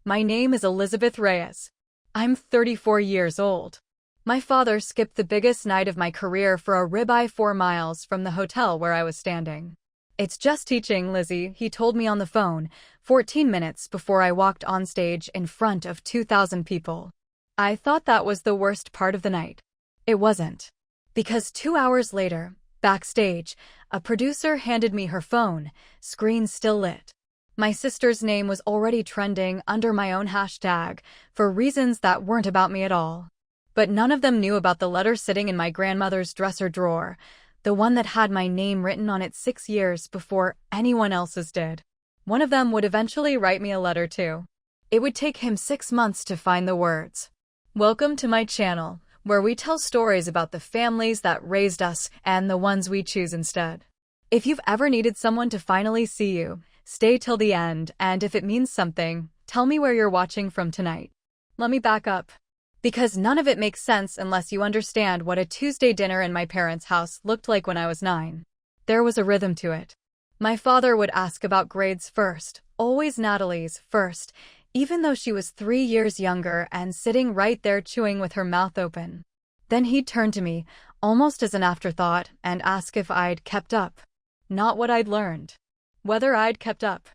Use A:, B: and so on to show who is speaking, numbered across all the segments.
A: My name is Elizabeth Reyes. I'm 34 years old. My father skipped the biggest night of my career for a ribeye 4 miles from the hotel where I was standing. It's just teaching, Lizzie, he told me on the phone, 14 minutes before I walked on stage in front of 2,000 people. I thought that was the worst part of the night. It wasn't. Because 2 hours later, backstage, a producer handed me her phone, screen still lit. My sister's name was already trending under my own hashtag, for reasons that weren't about me at all. But none of them knew about the letter sitting in my grandmother's dresser drawer, the one that had my name written on it 6 years before anyone else's did. One of them would eventually write me a letter too. It would take him 6 months to find the words. Welcome to my channel, where we tell stories about the families that raised us and the ones we choose instead. If you've ever needed someone to finally see you, stay till the end, and if it means something, tell me where you're watching from tonight. Let me back up. Because none of it makes sense unless you understand what a Tuesday dinner in my parents' house looked like when I was 9. There was a rhythm to it. My father would ask about grades first, always Natalie's first, even though she was 3 years younger and sitting right there chewing with her mouth open. Then he'd turn to me, almost as an afterthought, and ask if I'd kept up. Not what I'd learned. Whether I'd kept up.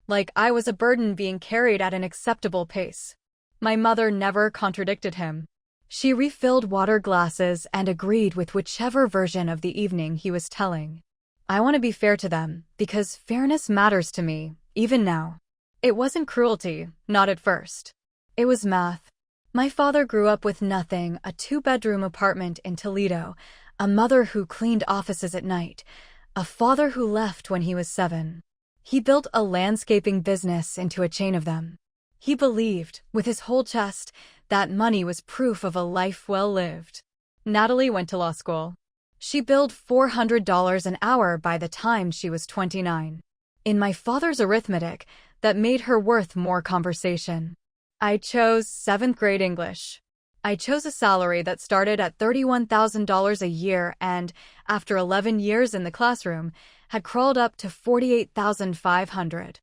A: Like I was a burden being carried at an acceptable pace. My mother never contradicted him. She refilled water glasses and agreed with whichever version of the evening he was telling. I want to be fair to them, because fairness matters to me, even now. It wasn't cruelty, not at first. It was math. My father grew up with nothing, a 2-bedroom apartment in Toledo, a mother who cleaned offices at night, a father who left when he was 7. He built a landscaping business into a chain of them. He believed, with his whole chest, that money was proof of a life well lived. Natalie went to law school. She billed $400 an hour by the time she was 29. In my father's arithmetic, that made her worth more conversation. I chose 7th grade English. I chose a salary that started at $31,000 a year and, after 11 years in the classroom, had crawled up to $48,500.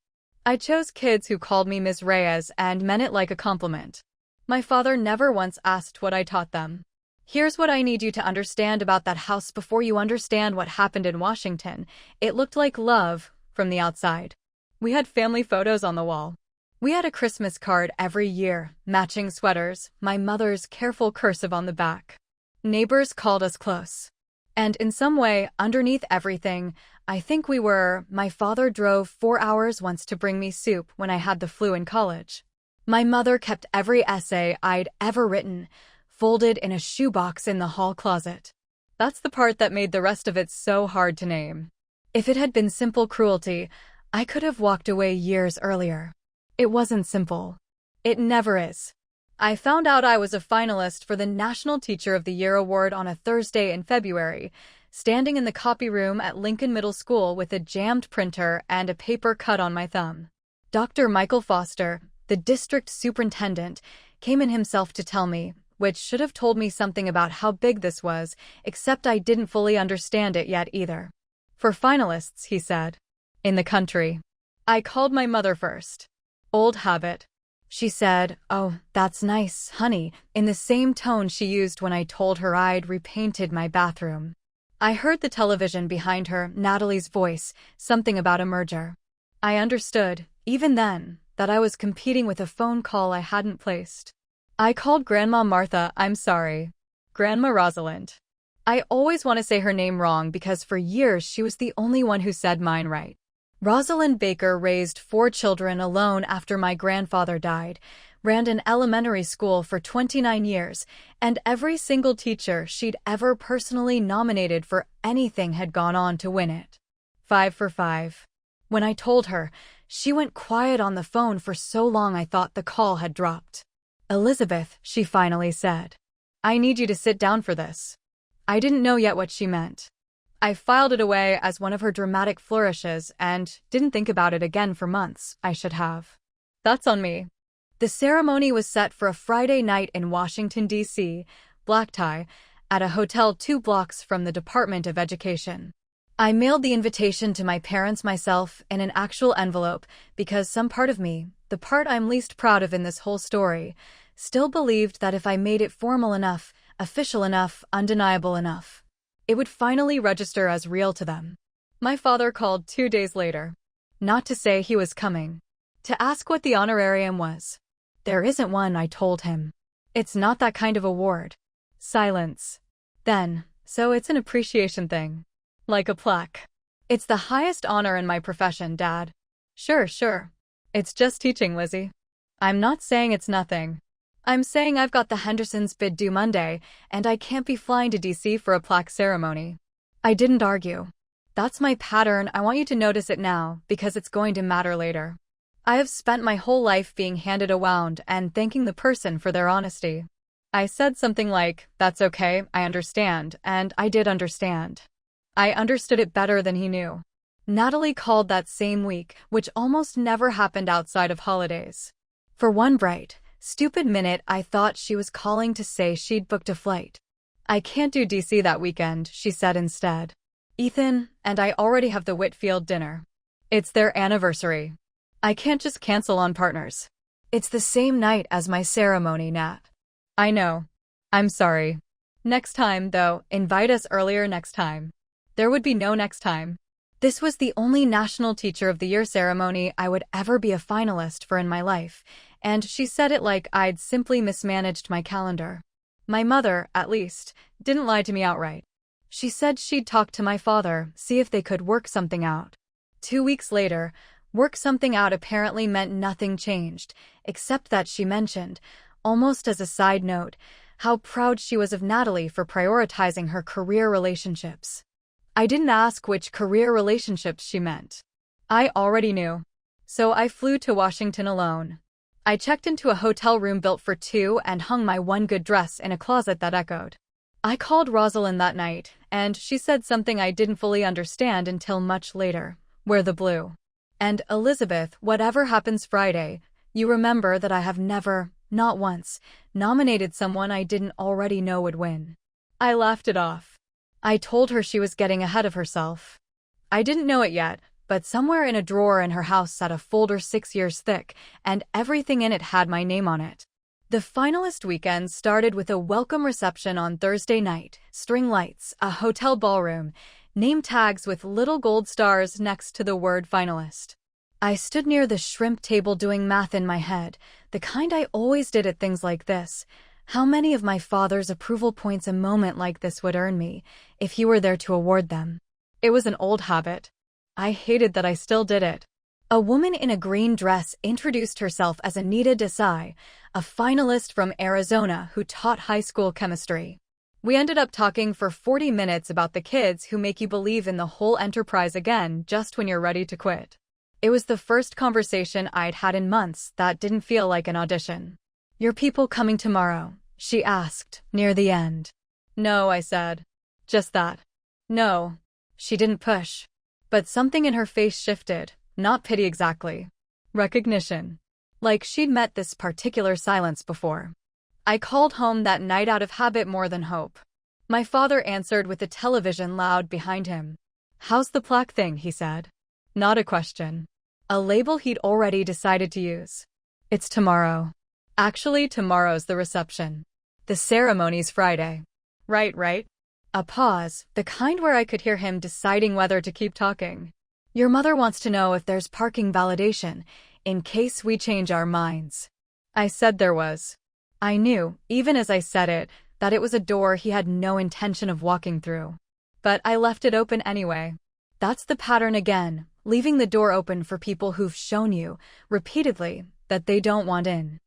A: I chose kids who called me Ms. Reyes and meant it like a compliment. My father never once asked what I taught them. Here's what I need you to understand about that house before you understand what happened in Washington. It looked like love from the outside. We had family photos on the wall. We had a Christmas card every year, matching sweaters, my mother's careful cursive on the back. Neighbors called us close. And in some way, underneath everything, I think my father drove 4 hours once to bring me soup when I had the flu in college. My mother kept every essay I'd ever written, folded in a shoebox in the hall closet. That's the part that made the rest of it so hard to name. If it had been simple cruelty, I could have walked away years earlier. It wasn't simple. It never is. I found out I was a finalist for the National Teacher of the Year award on a Thursday in February, standing in the copy room at Lincoln Middle School with a jammed printer and a paper cut on my thumb. Dr. Michael Foster, the district superintendent, came in himself to tell me, which should have told me something about how big this was, except I didn't fully understand it yet either. For finalists, he said. In the country. I called my mother first. Old habit. She said, "Oh, that's nice, honey," in the same tone she used when I told her I'd repainted my bathroom. I heard the television behind her, Natalie's voice, something about a merger. I understood, even then, that I was competing with a phone call I hadn't placed. I called Grandma Martha, I'm sorry. Grandma Rosalind. I always want to say her name wrong because for years she was the only one who said mine right. Rosalind Baker raised 4 children alone after my grandfather died, ran an elementary school for 29 years, and every single teacher she'd ever personally nominated for anything had gone on to win it. 5 for 5. When I told her, she went quiet on the phone for so long I thought the call had dropped. "Elizabeth," she finally said. "I need you to sit down for this." I didn't know yet what she meant. I filed it away as one of her dramatic flourishes and didn't think about it again for months. I should have. That's on me. The ceremony was set for a Friday night in Washington, D.C., black tie, at a hotel 2 blocks from the Department of Education. I mailed the invitation to my parents myself in an actual envelope because some part of me, the part I'm least proud of in this whole story, still believed that if I made it formal enough, official enough, undeniable enough, it would finally register as real to them. My father called 2 days later. Not to say he was coming. To ask what the honorarium was. There isn't one, I told him. It's not that kind of award. Silence. Then, so it's an appreciation thing. Like a plaque. It's the highest honor in my profession, Dad. Sure. It's just teaching, Lizzie. I'm not saying it's nothing. I'm saying I've got the Hendersons' bid due Monday, and I can't be flying to DC for a plaque ceremony. I didn't argue. That's my pattern. I want you to notice it now, because it's going to matter later. I have spent my whole life being handed a wound and thanking the person for their honesty. I said something like, "That's okay, I understand," and I did understand. I understood it better than he knew. Natalie called that same week, which almost never happened outside of holidays. For one bright, stupid minute, I thought she was calling to say she'd booked a flight. "I can't do DC that weekend," she said instead. "Ethan and I already have the Whitfield dinner. It's their anniversary. I can't just cancel on partners. It's the same night as my ceremony, Nat." "I know. I'm sorry. Next time, though, invite us earlier next time." There would be no next time. This was the only National Teacher of the Year ceremony I would ever be a finalist for in my life, and she said it like I'd simply mismanaged my calendar. My mother, at least, didn't lie to me outright. She said she'd talk to my father, see if they could work something out. 2 weeks later, work something out apparently meant nothing changed, except that she mentioned, almost as a side note, how proud she was of Natalie for prioritizing her career relationships. I didn't ask which career relationships she meant. I already knew. So I flew to Washington alone. I checked into a hotel room built for two and hung my one good dress in a closet that echoed. I called Rosalind that night, and she said something I didn't fully understand until much later. "Where the blue?" And Elizabeth, whatever happens Friday, you remember that I have never, not once, nominated someone I didn't already know would win. I laughed it off. I told her she was getting ahead of herself. I didn't know it yet, but somewhere in a drawer in her house sat a folder 6 years thick, and everything in it had my name on it. The finalist weekend started with a welcome reception on Thursday night, string lights, a hotel ballroom, name tags with little gold stars next to the word finalist. I stood near the shrimp table doing math in my head, the kind I always did at things like this. How many of my father's approval points a moment like this would earn me, if he were there to award them? It was an old habit. I hated that I still did it. A woman in a green dress introduced herself as Anita Desai, a finalist from Arizona who taught high school chemistry. We ended up talking for 40 minutes about the kids who make you believe in the whole enterprise again just when you're ready to quit. It was the first conversation I'd had in months that didn't feel like an audition. "Your people coming tomorrow?" she asked, near the end. "No," I said. "Just that." "No." She didn't push. But something in her face shifted, not pity exactly. Recognition. Like she'd met this particular silence before. I called home that night out of habit more than hope. My father answered with the television loud behind him. "How's the plaque thing?" he said. Not a question. A label he'd already decided to use. "It's tomorrow." Actually, tomorrow's the reception. The ceremony's Friday. Right. A pause, the kind where I could hear him deciding whether to keep talking. "Your mother wants to know if there's parking validation, in case we change our minds." I said there was. I knew, even as I said it, that it was a door he had no intention of walking through. But I left it open anyway. That's the pattern again, leaving the door open for people who've shown you, repeatedly, that they don't want in.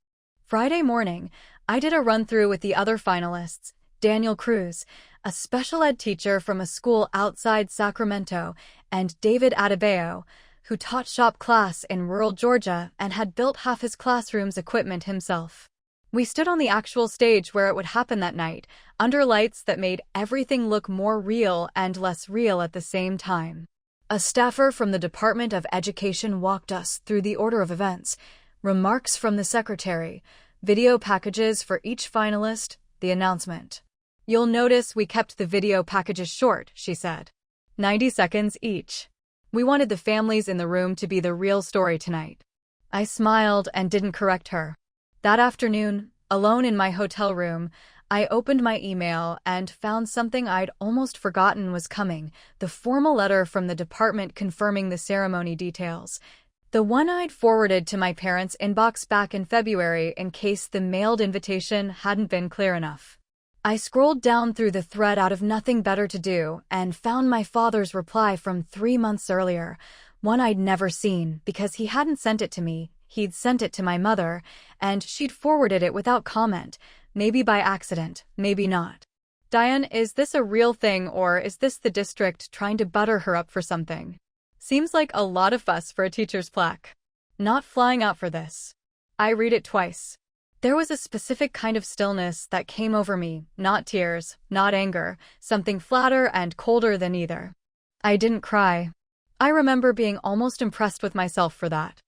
A: Friday morning, I did a run-through with the other finalists, Daniel Cruz, a special ed teacher from a school outside Sacramento, and David Adebayo, who taught shop class in rural Georgia and had built half his classroom's equipment himself. We stood on the actual stage where it would happen that night, under lights that made everything look more real and less real at the same time. A staffer from the Department of Education walked us through the order of events, remarks from the secretary, video packages for each finalist, the announcement. "You'll notice we kept the video packages short," she said. 90 seconds each. We wanted the families in the room to be the real story tonight. I smiled and didn't correct her. That afternoon, alone in my hotel room, I opened my email and found something I'd almost forgotten was coming, the formal letter from the department confirming the ceremony details. The one I'd forwarded to my parents' inbox back in February in case the mailed invitation hadn't been clear enough. I scrolled down through the thread out of nothing better to do and found my father's reply from 3 months earlier, one I'd never seen because he hadn't sent it to me, he'd sent it to my mother, and she'd forwarded it without comment, maybe by accident, maybe not. Diane, is this a real thing or is this the district trying to butter her up for something? Seems like a lot of fuss for a teacher's plaque. Not flying out for this. I read it twice. There was a specific kind of stillness that came over me, not tears, not anger, something flatter and colder than either. I didn't cry. I remember being almost impressed with myself for that.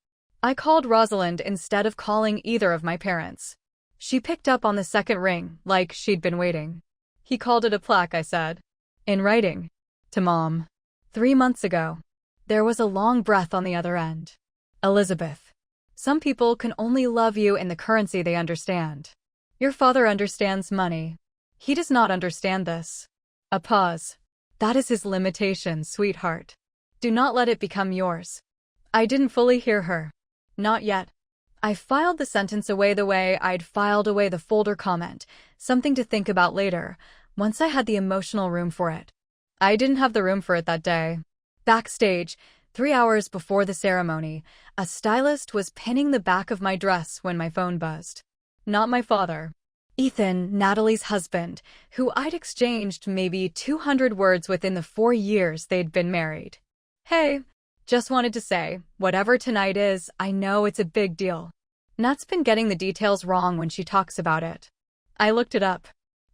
A: I called Rosalind instead of calling either of my parents. She picked up on the second ring, like she'd been waiting. He called it a plaque, I said. In writing. To Mom. 3 months ago. There was a long breath on the other end. Elizabeth. Some people can only love you in the currency they understand. Your father understands money. He does not understand this. A pause. That is his limitation, sweetheart. Do not let it become yours. I didn't fully hear her. Not yet. I filed the sentence away the way I'd filed away the folder comment, something to think about later, once I had the emotional room for it. I didn't have the room for it that day. Backstage, 3 hours before the ceremony, a stylist was pinning the back of my dress when my phone buzzed. Not my father. Ethan, Natalie's husband, who I'd exchanged maybe 200 words with in the 4 years they'd been married. Hey, just wanted to say, whatever tonight is, I know it's a big deal. Nat's been getting the details wrong when she talks about it. I looked it up.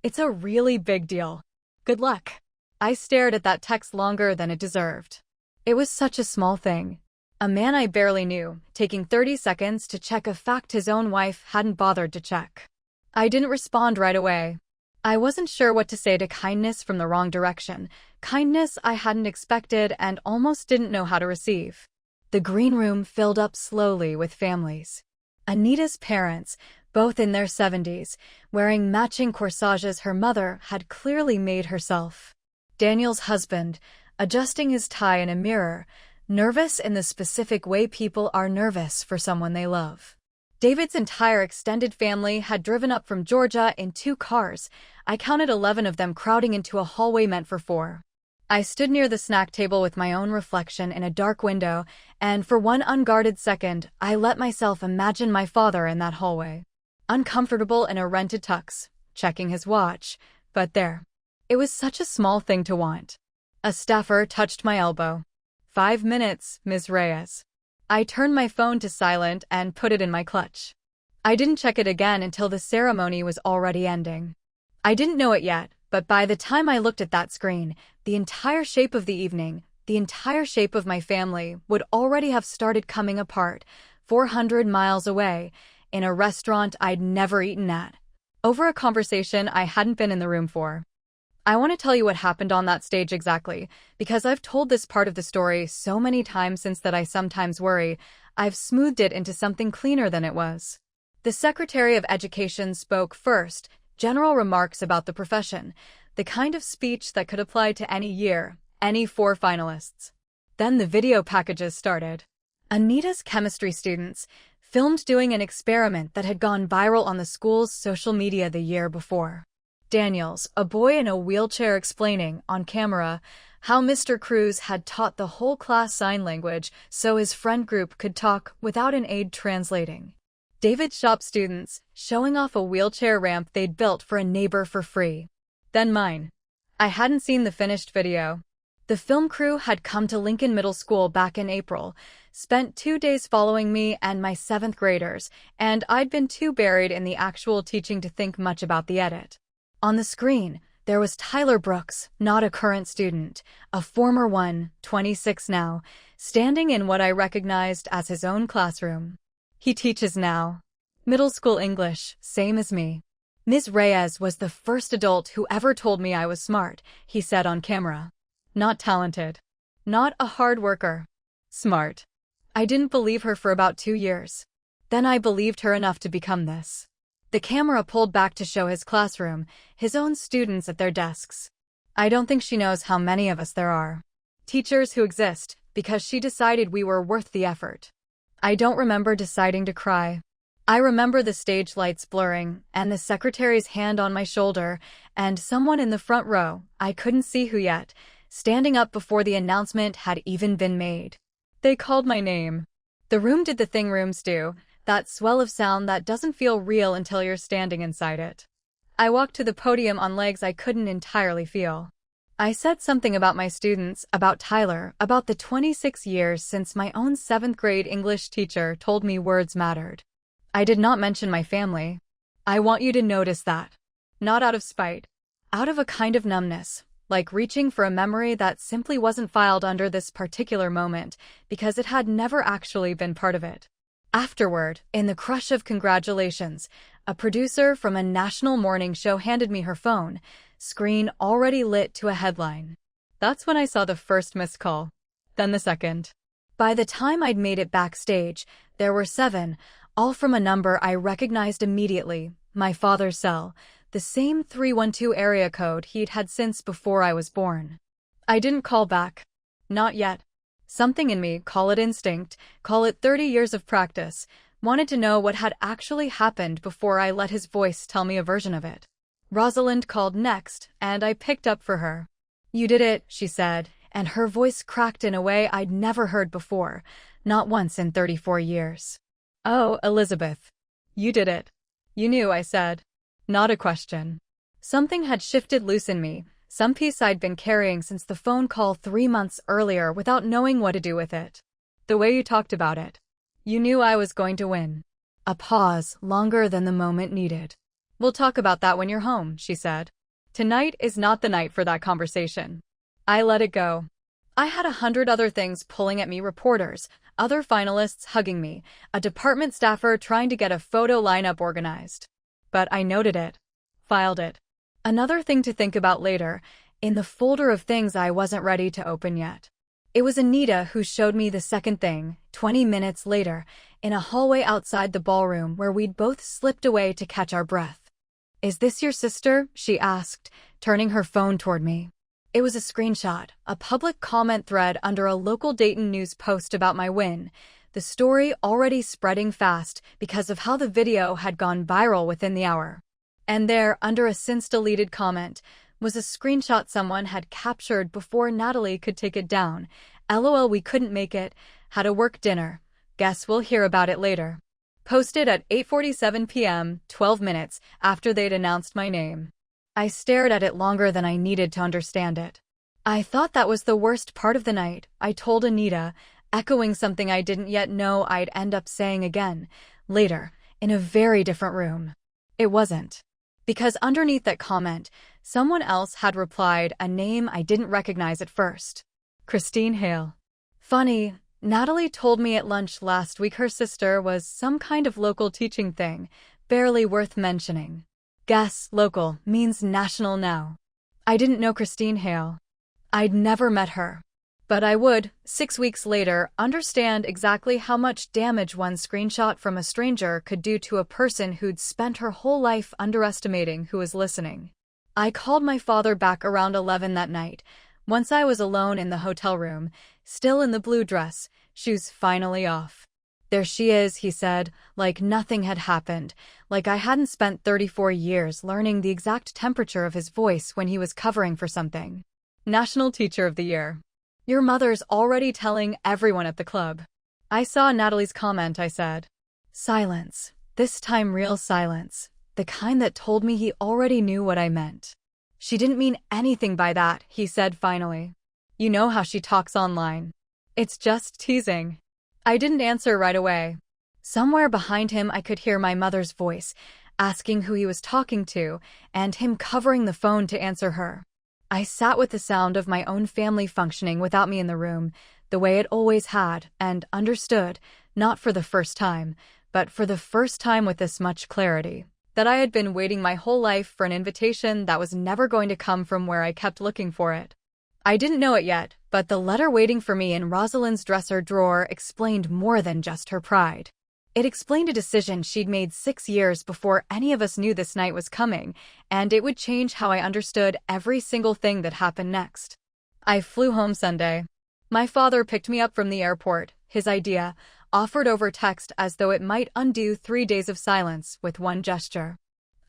A: It's a really big deal. Good luck. I stared at that text longer than it deserved. It was such a small thing. A man I barely knew, taking 30 seconds to check a fact his own wife hadn't bothered to check. I didn't respond right away. I wasn't sure what to say to kindness from the wrong direction, kindness I hadn't expected and almost didn't know how to receive. The green room filled up slowly with families. Anita's parents, both in their 70s, wearing matching corsages her mother had clearly made herself. Daniel's husband, adjusting his tie in a mirror, nervous in the specific way people are nervous for someone they love. David's entire extended family had driven up from Georgia in 2 cars. I counted 11 of them crowding into a hallway meant for 4. I stood near the snack table with my own reflection in a dark window, and for one unguarded second, I let myself imagine my father in that hallway. Uncomfortable in a rented tux, checking his watch, but there. It was such a small thing to want. A staffer touched my elbow. 5 minutes, Ms. Reyes. I turned my phone to silent and put it in my clutch. I didn't check it again until the ceremony was already ending. I didn't know it yet, but by the time I looked at that screen, the entire shape of the evening, the entire shape of my family would already have started coming apart, 400 miles away, in a restaurant I'd never eaten at, over a conversation I hadn't been in the room for. I want to tell you what happened on that stage exactly, because I've told this part of the story so many times since that I sometimes worry I've smoothed it into something cleaner than it was. The Secretary of Education spoke first, general remarks about the profession, the kind of speech that could apply to any year, any 4 finalists. Then the video packages started. Anita's chemistry students, filmed doing an experiment that had gone viral on the school's social media the year before. Daniels, a boy in a wheelchair explaining, on camera, how Mr. Cruz had taught the whole class sign language so his friend group could talk without an aide translating. David's shop students, showing off a wheelchair ramp they'd built for a neighbor for free. Then mine. I hadn't seen the finished video. The film crew had come to Lincoln Middle School back in April, spent 2 days following me and my 7th graders, and I'd been too buried in the actual teaching to think much about the edit. On the screen, there was Tyler Brooks, not a current student, a former one, 26 now, standing in what I recognized as his own classroom. He teaches now. Middle school English, same as me. Ms. Reyes was the first adult who ever told me I was smart, he said on camera. Not talented. Not a hard worker. Smart. I didn't believe her for about 2 years. Then I believed her enough to become this. The camera pulled back to show his classroom, his own students at their desks. I don't think she knows how many of us there are. Teachers who exist, because she decided we were worth the effort. I don't remember deciding to cry. I remember the stage lights blurring, and the secretary's hand on my shoulder, and someone in the front row, I couldn't see who yet, standing up before the announcement had even been made. They called my name. The room did the thing rooms do, that swell of sound that doesn't feel real until you're standing inside it. I walked to the podium on legs I couldn't entirely feel. I said something about my students, about Tyler, about the 26 years since my own 7th grade English teacher told me words mattered. I did not mention my family. I want you to notice that. Not out of spite. Out of a kind of numbness, like reaching for a memory that simply wasn't filed under this particular moment because it had never actually been part of it. Afterward, in the crush of congratulations, a producer from a national morning show handed me her phone, screen already lit to a headline. That's when I saw the first missed call. Then the second. By the time I'd made it backstage, there were 7, all from a number I recognized immediately, my father's cell, the same 312 area code he'd had since before I was born. I didn't call back. Not yet. Something in me, call it instinct, call it 30 years of practice, wanted to know what had actually happened before I let his voice tell me a version of it. Rosalind called next, and I picked up for her. "You did it," she said, and her voice cracked in a way I'd never heard before, not once in 34 years. "Oh, Elizabeth. You did it." "You knew," I said. Not a question. Something had shifted loose in me, some piece I'd been carrying since the phone call 3 months earlier without knowing what to do with it. The way you talked about it. You knew I was going to win. A pause, longer than the moment needed. "We'll talk about that when you're home," she said. "Tonight is not the night for that conversation." I let it go. I had 100 other things pulling at me, reporters, other finalists hugging me, a department staffer trying to get a photo lineup organized. But I noted it. Filed it. Another thing to think about later, in the folder of things I wasn't ready to open yet. It was Anita who showed me the second thing, 20 minutes later, in a hallway outside the ballroom where we'd both slipped away to catch our breath. "Is this your sister?" she asked, turning her phone toward me. It was a screenshot, a public comment thread under a local Dayton news post about my win, the story already spreading fast because of how the video had gone viral within the hour. And there, under a since-deleted comment, was a screenshot someone had captured before Natalie could take it down. "LOL, we couldn't make it, had a work dinner. Guess we'll hear about it later." Posted at 8:47 p.m., 12 minutes after they'd announced my name. I stared at it longer than I needed to understand it. "I thought that was the worst part of the night," I told Anita, echoing something I didn't yet know I'd end up saying again, later, in a very different room. It wasn't. Because underneath that comment, someone else had replied, a name I didn't recognize at first. Christine Hale. Funny, Natalie told me at lunch last week her sister was some kind of local teaching thing, barely worth mentioning. Guess local means national now. I didn't know Christine Hale. I'd never met her. But I would, 6 weeks later, understand exactly how much damage one screenshot from a stranger could do to a person who'd spent her whole life underestimating who was listening. I called my father back around 11 that night, once I was alone in the hotel room, still in the blue dress, shoes finally off. "There she is," he said, like nothing had happened, like I hadn't spent 34 years learning the exact temperature of his voice when he was covering for something. "National Teacher of the Year. Your mother's already telling everyone at the club." "I saw Natalie's comment," I said. Silence. This time real silence. The kind that told me he already knew what I meant. "She didn't mean anything by that," he said finally. "You know how she talks online. It's just teasing." I didn't answer right away. Somewhere behind him I could hear my mother's voice, asking who he was talking to, and him covering the phone to answer her. I sat with the sound of my own family functioning without me in the room, the way it always had, and understood, not for the first time, but for the first time with this much clarity, that I had been waiting my whole life for an invitation that was never going to come from where I kept looking for it. I didn't know it yet, but the letter waiting for me in Rosalind's dresser drawer explained more than just her pride. It explained a decision she'd made 6 years before any of us knew this night was coming, and it would change how I understood every single thing that happened next. I flew home Sunday. My father picked me up from the airport, his idea, offered over text as though it might undo 3 days of silence with one gesture.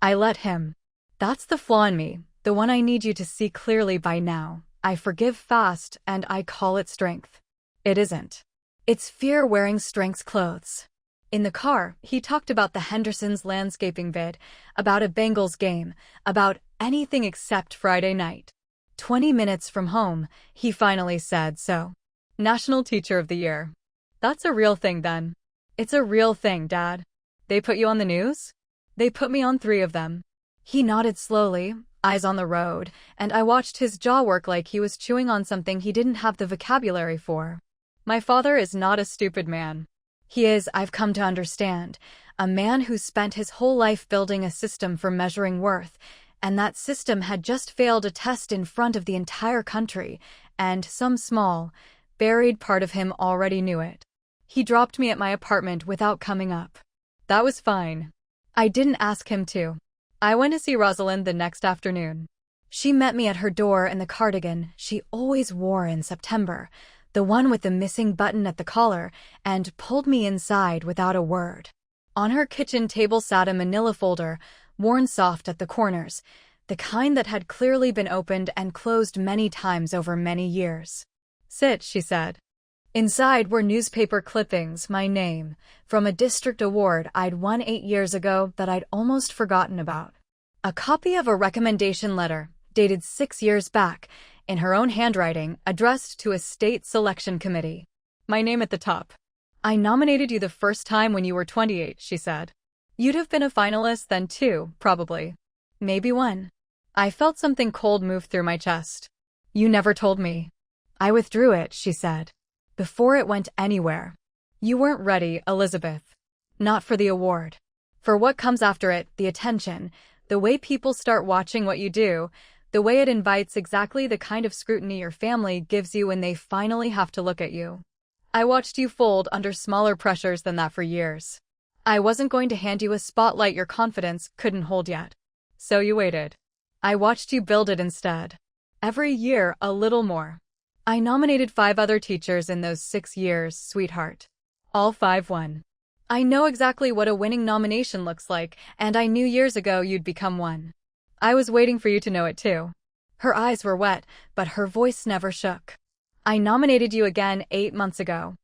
A: I let him. That's the flaw in me, the one I need you to see clearly by now. I forgive fast, and I call it strength. It isn't. It's fear wearing strength's clothes. In the car, he talked about the Henderson's landscaping vid, about a Bengals game, about anything except Friday night. 20 minutes from home, he finally said so. National Teacher of the Year. That's a real thing then. It's a real thing, Dad. They put you on the news? They put me on 3 of them. He nodded slowly, eyes on the road, and I watched his jaw work like he was chewing on something he didn't have the vocabulary for. My father is not a stupid man. He is, I've come to understand, a man who spent his whole life building a system for measuring worth, and that system had just failed a test in front of the entire country, and some small, buried part of him already knew it. He dropped me at my apartment without coming up. That was fine. I didn't ask him to. I went to see Rosalind the next afternoon. She met me at her door in the cardigan she always wore in September, the one with the missing button at the collar, and pulled me inside without a word. On her kitchen table sat a manila folder, worn soft at the corners, the kind that had clearly been opened and closed many times over many years. Sit, she said. Inside were newspaper clippings, my name, from a district award I'd won 8 years ago that I'd almost forgotten about. A copy of a recommendation letter, dated 6 years back, in her own handwriting, addressed to a state selection committee. My name at the top. I nominated you the first time when you were 28, she said. You'd have been a finalist then too, probably. Maybe one. I felt something cold move through my chest. You never told me. I withdrew it, she said. Before it went anywhere. You weren't ready, Elizabeth. Not for the award. For what comes after it, the attention, the way people start watching what you do, the way it invites exactly the kind of scrutiny your family gives you when they finally have to look at you. I watched you fold under smaller pressures than that for years. I wasn't going to hand you a spotlight your confidence couldn't hold yet. So you waited. I watched you build it instead. Every year, a little more. I nominated 5 other teachers in those 6 years, sweetheart. All 5 won. I know exactly what a winning nomination looks like, and I knew years ago you'd become one. I was waiting for you to know it too. Her eyes were wet, but her voice never shook. I nominated you again 8 months ago.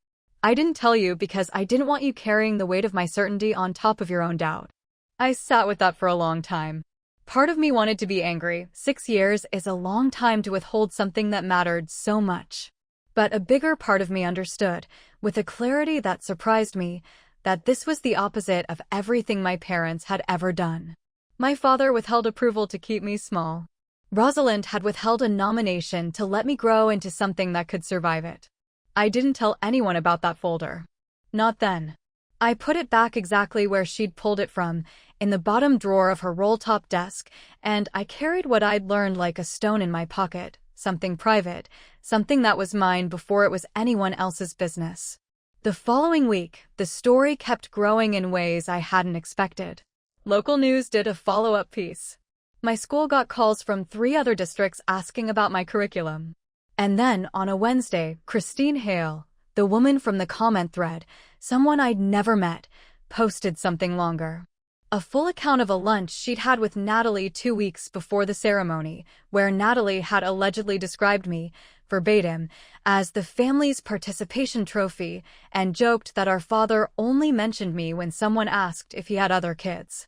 A: I didn't tell you because I didn't want you carrying the weight of my certainty on top of your own doubt. I sat with that for a long time. Part of me wanted to be angry. 6 years is a long time to withhold something that mattered so much. But a bigger part of me understood, with a clarity that surprised me, that this was the opposite of everything my parents had ever done. My father withheld approval to keep me small. Rosalind had withheld a nomination to let me grow into something that could survive it. I didn't tell anyone about that folder. Not then. I put it back exactly where she'd pulled it from, in the bottom drawer of her roll-top desk, and I carried what I'd learned like a stone in my pocket, something private, something that was mine before it was anyone else's business. The following week, the story kept growing in ways I hadn't expected. Local news did a follow-up piece. My school got calls from 3 other districts asking about my curriculum. And then, on a Wednesday, Christine Hale, the woman from the comment thread, someone I'd never met, posted something longer. A full account of a lunch she'd had with Natalie 2 weeks before the ceremony, where Natalie had allegedly described me, verbatim, as the family's participation trophy, and joked that our father only mentioned me when someone asked if he had other kids.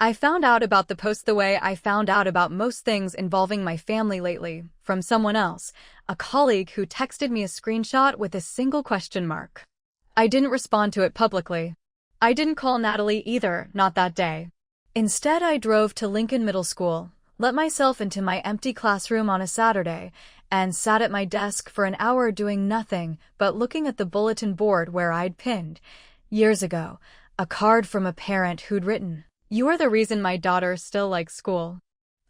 A: I found out about the post the way I found out about most things involving my family lately, from someone else, a colleague who texted me a screenshot with a single question mark. I didn't respond to it publicly. I didn't call Natalie either, not that day. Instead, I drove to Lincoln Middle School, let myself into my empty classroom on a Saturday, and sat at my desk for an hour doing nothing but looking at the bulletin board where I'd pinned, years ago, a card from a parent who'd written, "You are the reason my daughter still likes school."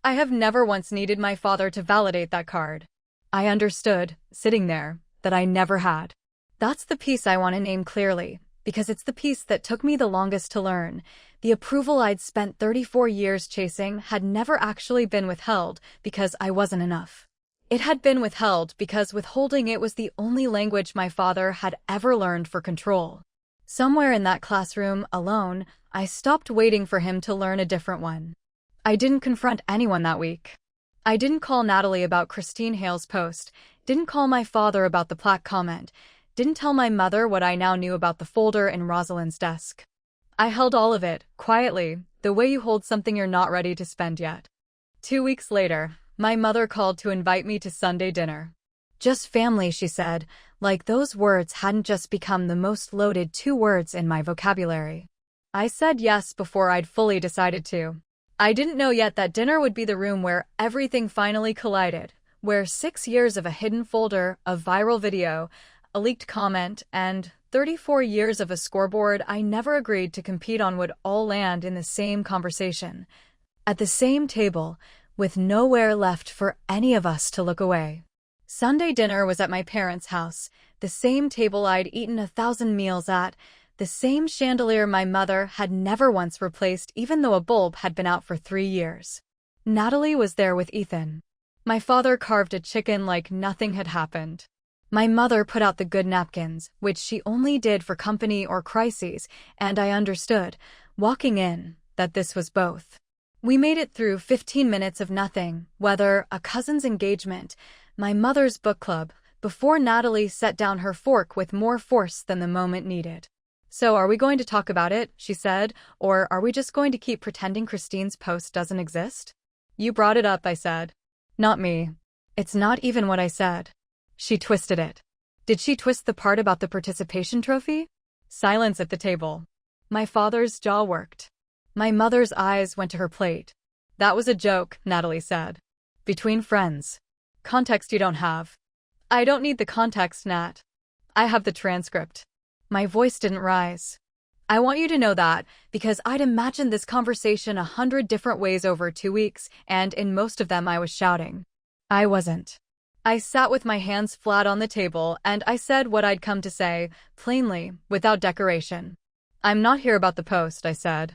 A: I have never once needed my father to validate that card. I understood, sitting there, that I never had. That's the piece I want to name clearly, because it's the piece that took me the longest to learn. The approval I'd spent 34 years chasing had never actually been withheld because I wasn't enough. It had been withheld because withholding it was the only language my father had ever learned for control. Somewhere in that classroom, alone, I stopped waiting for him to learn a different one. I didn't confront anyone that week. I didn't call Natalie about Christine Hale's post, didn't call my father about the plaque comment, didn't tell my mother what I now knew about the folder in Rosalind's desk. I held all of it, quietly, the way you hold something you're not ready to spend yet. 2 weeks later, my mother called to invite me to Sunday dinner. Just family, she said, like those words hadn't just become the most loaded 2 words in my vocabulary. I said yes before I'd fully decided to. I didn't know yet that dinner would be the room where everything finally collided, where 6 years of a hidden folder, a viral video, a leaked comment, and 34 years of a scoreboard I never agreed to compete on would all land in the same conversation, at the same table, with nowhere left for any of us to look away. Sunday dinner was at my parents' house, the same table I'd eaten 1,000 meals at, the same chandelier my mother had never once replaced even though a bulb had been out for 3 years. Natalie was there with Ethan. My father carved a chicken like nothing had happened. My mother put out the good napkins, which she only did for company or crises, and I understood, walking in, that this was both. We made it through 15 minutes of nothing, whether a cousin's engagement, my mother's book club, before Natalie set down her fork with more force than the moment needed. So are we going to talk about it, she said, or are we just going to keep pretending Christine's post doesn't exist? You brought it up, I said. Not me. It's not even what I said. She twisted it. Did she twist the part about the participation trophy? Silence at the table. My father's jaw worked. My mother's eyes went to her plate. That was a joke, Natalie said. Between friends. Context you don't have. I don't need the context, Nat. I have the transcript. My voice didn't rise. I want you to know that, because I'd imagined this conversation 100 different ways over 2 weeks, and in most of them I was shouting. I wasn't. I sat with my hands flat on the table, and I said what I'd come to say, plainly, without decoration. I'm not here about the post, I said.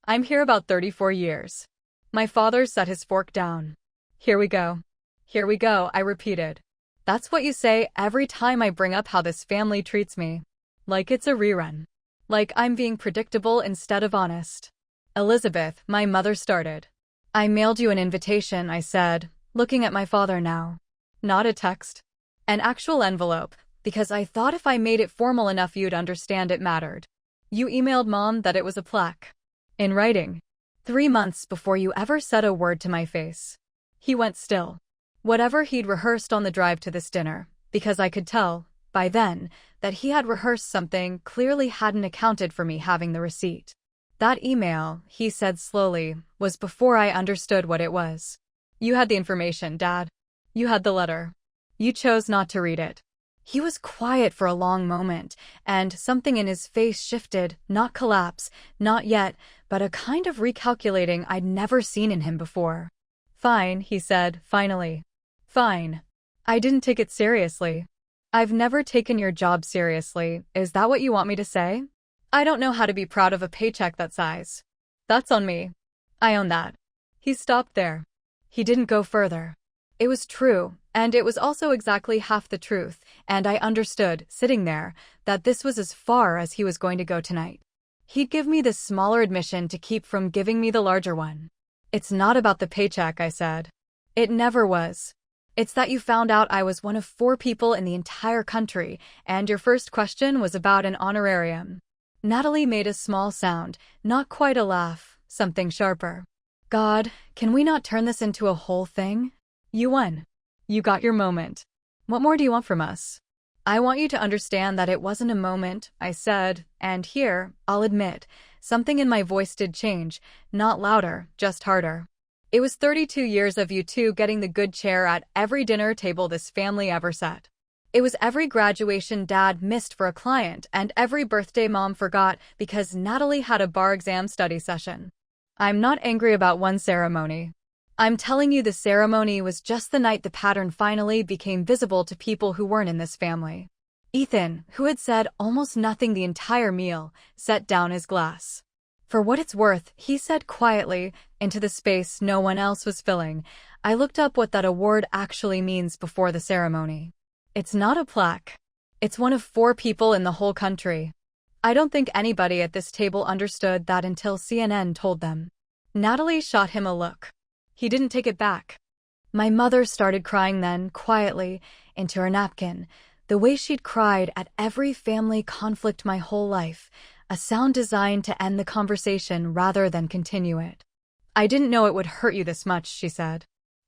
A: I'm here about 34 years. My father set his fork down. Here we go. Here we go, I repeated. That's what you say every time I bring up how this family treats me. Like it's a rerun. Like I'm being predictable instead of honest. Elizabeth, my mother started. I mailed you an invitation, I said, looking at my father now. Not a text. An actual envelope, because I thought if I made it formal enough you'd understand it mattered. You emailed Mom that it was a plaque. In writing. 3 months before you ever said a word to my face. He went still. Whatever he'd rehearsed on the drive to this dinner, because I could tell, by then, that he had rehearsed something clearly hadn't accounted for me having the receipt. That email, he said slowly, was before I understood what it was. You had the information, Dad. You had the letter. You chose not to read it. He was quiet for a long moment, and something in his face shifted, not collapse, not yet, but a kind of recalculating I'd never seen in him before. Fine, he said, finally. Fine. I didn't take it seriously. I've never taken your job seriously, is that what you want me to say? I don't know how to be proud of a paycheck that size. That's on me. I own that. He stopped there. He didn't go further. It was true, and it was also exactly half the truth, and I understood, sitting there, that this was as far as he was going to go tonight. He'd give me this smaller admission to keep from giving me the larger one. It's not about the paycheck, I said. It never was. It's that you found out I was one of 4 people in the entire country, and your first question was about an honorarium. Natalie made a small sound, not quite a laugh, something sharper. God, can we not turn this into a whole thing? You won. You got your moment. What more do you want from us? I want you to understand that it wasn't a moment, I said, and here, I'll admit, something in my voice did change, not louder, just harder. It was 32 years of you two getting the good chair at every dinner table this family ever sat. It was every graduation Dad missed for a client and every birthday Mom forgot because Natalie had a bar exam study session. I'm not angry about one ceremony. I'm telling you, the ceremony was just the night the pattern finally became visible to people who weren't in this family. Ethan, who had said almost nothing the entire meal, set down his glass. For what it's worth, he said quietly, into the space no one else was filling, I looked up what that award actually means before the ceremony. It's not a plaque. It's one of 4 people in the whole country. I don't think anybody at this table understood that until CNN told them. Natalie shot him a look. He didn't take it back. My mother started crying then, quietly, into her napkin, the way she'd cried at every family conflict my whole life, a sound designed to end the conversation rather than continue it. I didn't know it would hurt you this much, she said.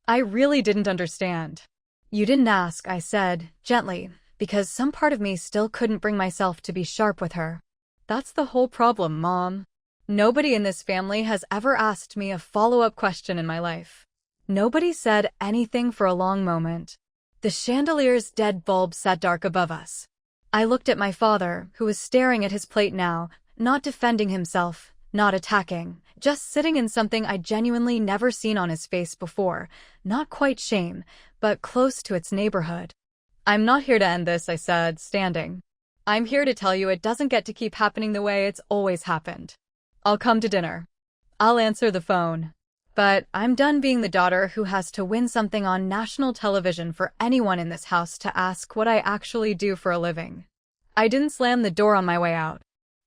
A: I really didn't understand. You didn't ask, I said, gently, because some part of me still couldn't bring myself to be sharp with her. That's the whole problem, Mom. Nobody in this family has ever asked me a follow-up question in my life. Nobody said anything for a long moment. The chandelier's dead bulb sat dark above us. I looked at my father, who was staring at his plate now, not defending himself, not attacking, just sitting in something I'd genuinely never seen on his face before, not quite shame, but close to its neighborhood. I'm not here to end this, I said, standing. I'm here to tell you it doesn't get to keep happening the way it's always happened. I'll come to dinner. I'll answer the phone. But I'm done being the daughter who has to win something on national television for anyone in this house to ask what I actually do for a living. I didn't slam the door on my way out.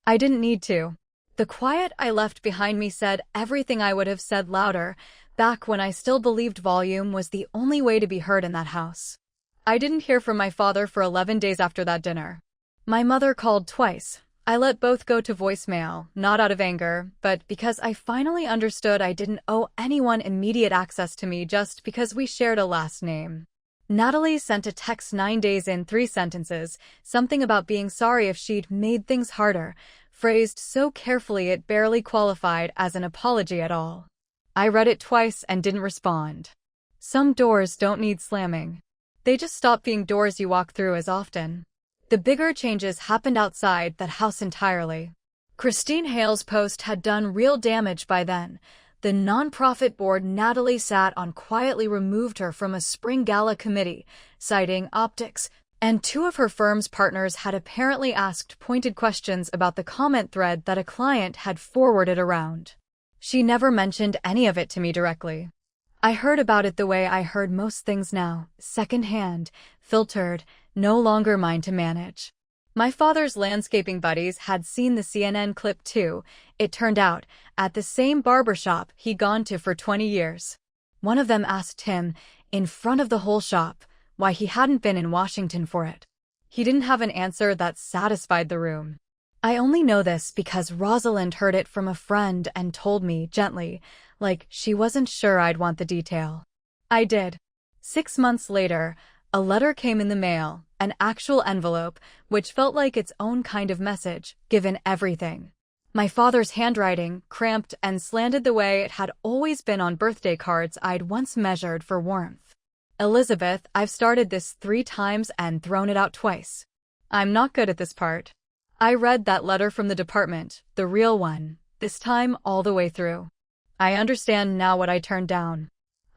A: I didn't need to. The quiet I left behind me said everything I would have said louder, back when I still believed volume was the only way to be heard in that house. I didn't hear from my father for 11 days after that dinner. My mother called twice. I let both go to voicemail, not out of anger, but because I finally understood I didn't owe anyone immediate access to me just because we shared a last name. Natalie sent a text 9 days in, 3 sentences, something about being sorry if she'd made things harder, phrased so carefully it barely qualified as an apology at all. I read it twice and didn't respond. Some doors don't need slamming. They just stop being doors you walk through as often. The bigger changes happened outside that house entirely. Christine Hale's post had done real damage by then. The nonprofit board Natalie sat on quietly removed her from a spring gala committee, citing optics, and 2 of her firm's partners had apparently asked pointed questions about the comment thread that a client had forwarded around. She never mentioned any of it to me directly. I heard about it the way I heard most things now, secondhand, filtered, no longer mine to manage. My father's landscaping buddies had seen the CNN clip too, it turned out, at the same barbershop he'd gone to for 20 years. One of them asked him, in front of the whole shop, why he hadn't been in Washington for it. He didn't have an answer that satisfied the room. I only know this because Rosalind heard it from a friend and told me, gently, like she wasn't sure I'd want the detail. I did. 6 months later, a letter came in the mail, an actual envelope, which felt like its own kind of message, given everything. My father's handwriting, cramped and slanted the way it had always been on birthday cards I'd once measured for warmth. Elizabeth, I've started this 3 times and thrown it out twice. I'm not good at this part. I read that letter from the department, the real one, this time all the way through. I understand now what I turned down.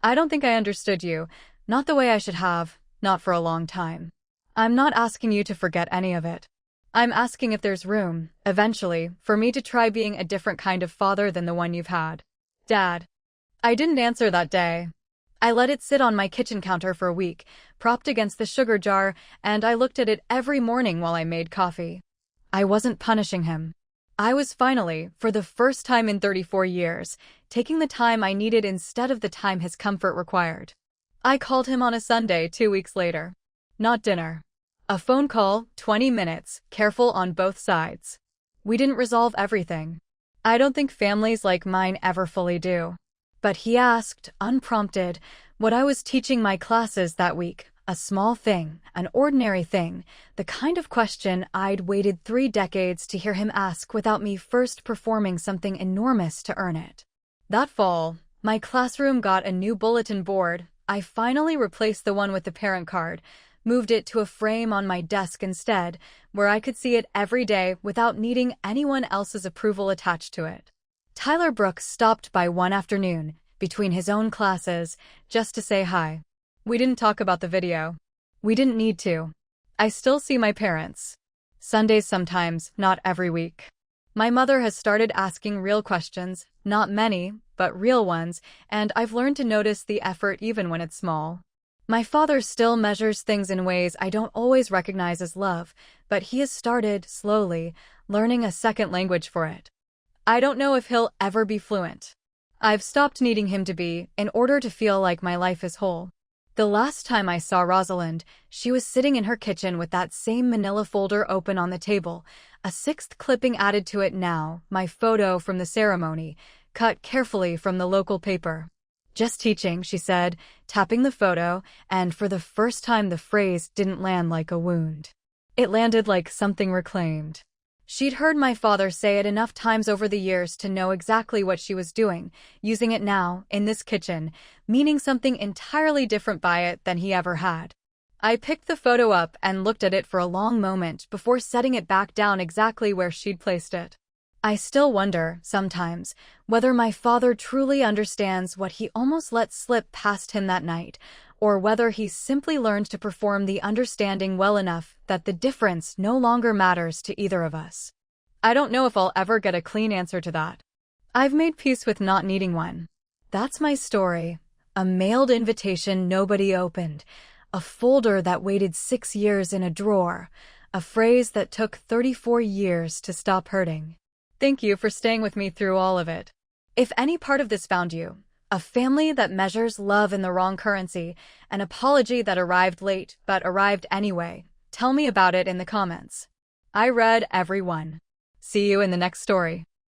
A: I don't think I understood you, not the way I should have, not for a long time. I'm not asking you to forget any of it. I'm asking if there's room, eventually, for me to try being a different kind of father than the one you've had. Dad. I didn't answer that day. I let it sit on my kitchen counter for a week, propped against the sugar jar, and I looked at it every morning while I made coffee. I wasn't punishing him. I was finally, for the first time in 34 years, taking the time I needed instead of the time his comfort required. I called him on a Sunday 2 weeks later. Not dinner. A phone call, 20 minutes, careful on both sides. We didn't resolve everything. I don't think families like mine ever fully do. But he asked, unprompted, what I was teaching my classes that week, a small thing, an ordinary thing, the kind of question I'd waited 3 decades to hear him ask without me first performing something enormous to earn it. That fall, my classroom got a new bulletin board. I finally replaced the one with the parent card, moved it to a frame on my desk instead, where I could see it every day without needing anyone else's approval attached to it. Tyler Brooks stopped by one afternoon, between his own classes, just to say hi. We didn't talk about the video. We didn't need to. I still see my parents. Sundays sometimes, not every week. My mother has started asking real questions, not many, but real ones, and I've learned to notice the effort even when it's small. My father still measures things in ways I don't always recognize as love, but he has started, slowly, learning a second language for it. I don't know if he'll ever be fluent. I've stopped needing him to be, in order to feel like my life is whole. The last time I saw Rosalind, she was sitting in her kitchen with that same manila folder open on the table, a sixth clipping added to it now, my photo from the ceremony, cut carefully from the local paper. "Just teaching," she said, tapping the photo, and for the first time the phrase didn't land like a wound. It landed like something reclaimed. She'd heard my father say it enough times over the years to know exactly what she was doing, using it now, in this kitchen, meaning something entirely different by it than he ever had. I picked the photo up and looked at it for a long moment before setting it back down exactly where she'd placed it. I still wonder, sometimes, whether my father truly understands what he almost let slip past him that night, or whether he simply learned to perform the understanding well enough that the difference no longer matters to either of us. I don't know if I'll ever get a clean answer to that. I've made peace with not needing one. That's my story. A mailed invitation nobody opened. A folder that waited 6 years in a drawer. A phrase that took 34 years to stop hurting. Thank you for staying with me through all of it. If any part of this found you, a family that measures love in the wrong currency, an apology that arrived late but arrived anyway, tell me about it in the comments. I read every one. See you in the next story.